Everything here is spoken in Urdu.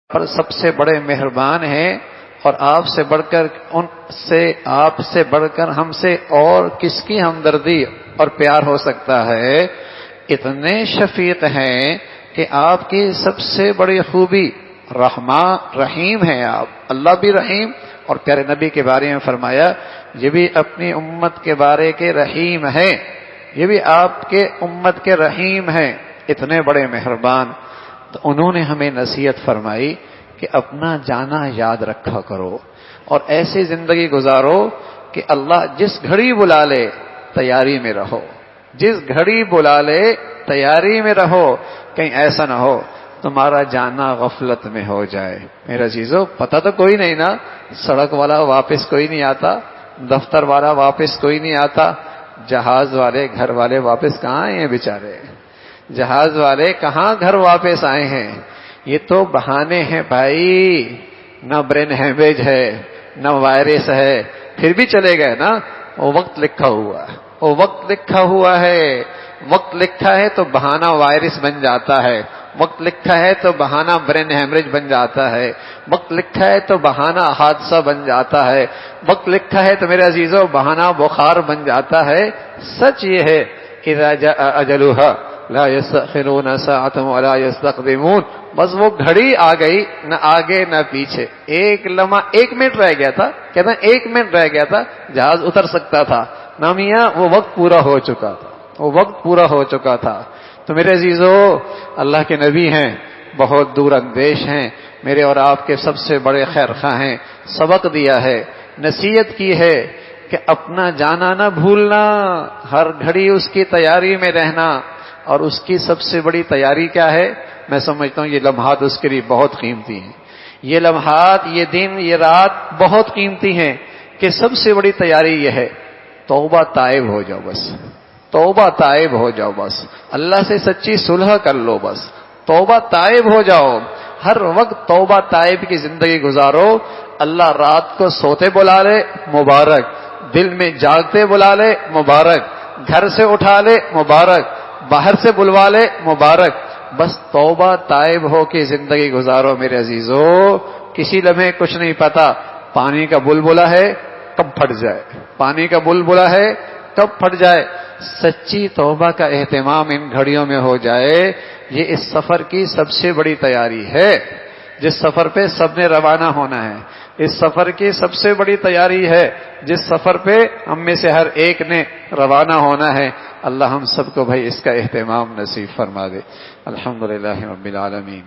پر سب سے بڑے مہربان ہیں، اور آپ سے بڑھ کر ہم سے اور کس کی ہمدردی اور پیار ہو سکتا ہے؟ اتنے شفیق ہیں کہ آپ کی سب سے بڑی خوبی رحیم ہیں آپ، اللہ بھی رحیم، اور پیارے نبی کے بارے میں فرمایا یہ بھی اپنی امت کے بارے کے رحیم ہیں، یہ بھی آپ کے امت کے رحیم ہیں، اتنے بڑے مہربان۔ تو انہوں نے ہمیں نصیحت فرمائی کہ اپنا جانا یاد رکھا کرو اور ایسی زندگی گزارو کہ اللہ جس گھڑی بلا لے تیاری میں رہو، جس گھڑی بلا لے تیاری میں رہو، کہیں ایسا نہ ہو تمہارا جانا غفلت میں ہو جائے۔ میرا عزیزو، پتہ تو کوئی نہیں نا، سڑک والا واپس کوئی نہیں آتا، دفتر والا واپس کوئی نہیں آتا، جہاز والے گھر والے واپس کہاں آئے ہیں بیچارے؟ جہاز والے کہاں گھر واپس آئے ہیں؟ یہ تو بہانے ہیں بھائی، نہ برین ہیمیج ہے نہ وائرس ہے، پھر بھی چلے گئے نا۔ وہ وقت لکھا ہوا ہے، وہ وقت لکھا ہوا ہے، وقت لکھا ہے تو بہانہ وائرس بن جاتا ہے، وقت لکھا ہے تو بہانہ برین ہیمریج بن جاتا ہے، وقت لکھا ہے تو بہانہ حادثہ بن جاتا ہے، وقت لکھا ہے تو میرے عزیزوں بہانہ بخار بن جاتا ہے۔ سچ یہ ہے اذا جاء اجلها لا يستأخرون ساعة ولا يستقدمون، بس وہ گھڑی آ گئی، نہ آگے نہ پیچھے، ایک لمحہ، 1 منٹ رہ گیا تھا، کہتا 1 منٹ رہ گیا تھا جہاز اتر سکتا تھا، نہ میاں وہ وقت پورا ہو چکا تھا، وہ وقت پورا ہو چکا تھا۔ تو میرے عزیزو، اللہ کے نبی ہیں، بہت دور اندیش ہیں، میرے اور آپ کے سب سے بڑے خیر خواہ ہیں، سبق دیا ہے، نصیحت کی ہے کہ اپنا جانا نہ بھولنا، ہر گھڑی اس کی تیاری میں رہنا، اور اس کی سب سے بڑی تیاری کیا ہے؟ میں سمجھتا ہوں یہ لمحات اس کے لیے بہت قیمتی ہیں، یہ لمحات، یہ دن، یہ رات بہت قیمتی ہیں، کہ سب سے بڑی تیاری یہ ہے توبہ طائب ہو جاؤ، بس توبہ طائب ہو جاؤ، بس اللہ سے سچی صلح کر لو، بس توبہ طائب ہو جاؤ، ہر وقت توبہ طائب کی زندگی گزارو۔ اللہ رات کو سوتے بلا لے مبارک، دل میں جاگتے بلا لے مبارک، گھر سے اٹھا لے مبارک، باہر سے بلوا لے مبارک، بس توبہ طائب ہو کے زندگی گزارو میرے عزیزو۔ کسی لمحے کچھ نہیں پتا پانی کا بلبلا ہے کب پھٹ جائے، پانی کا بلبلا ہے کب پھٹ جائے۔ سچی توبہ کا اہتمام ان گھڑیوں میں ہو جائے، یہ اس سفر کی سب سے بڑی تیاری ہے، جس سفر پہ سب نے روانہ ہونا ہے، اس سفر کی سب سے بڑی تیاری ہے، جس سفر پہ ہم میں سے ہر ایک نے روانہ ہونا ہے۔ اللہ ہم سب کو بھائی اس کا اہتمام نصیب فرما دے۔ الحمدللہ رب العالمین۔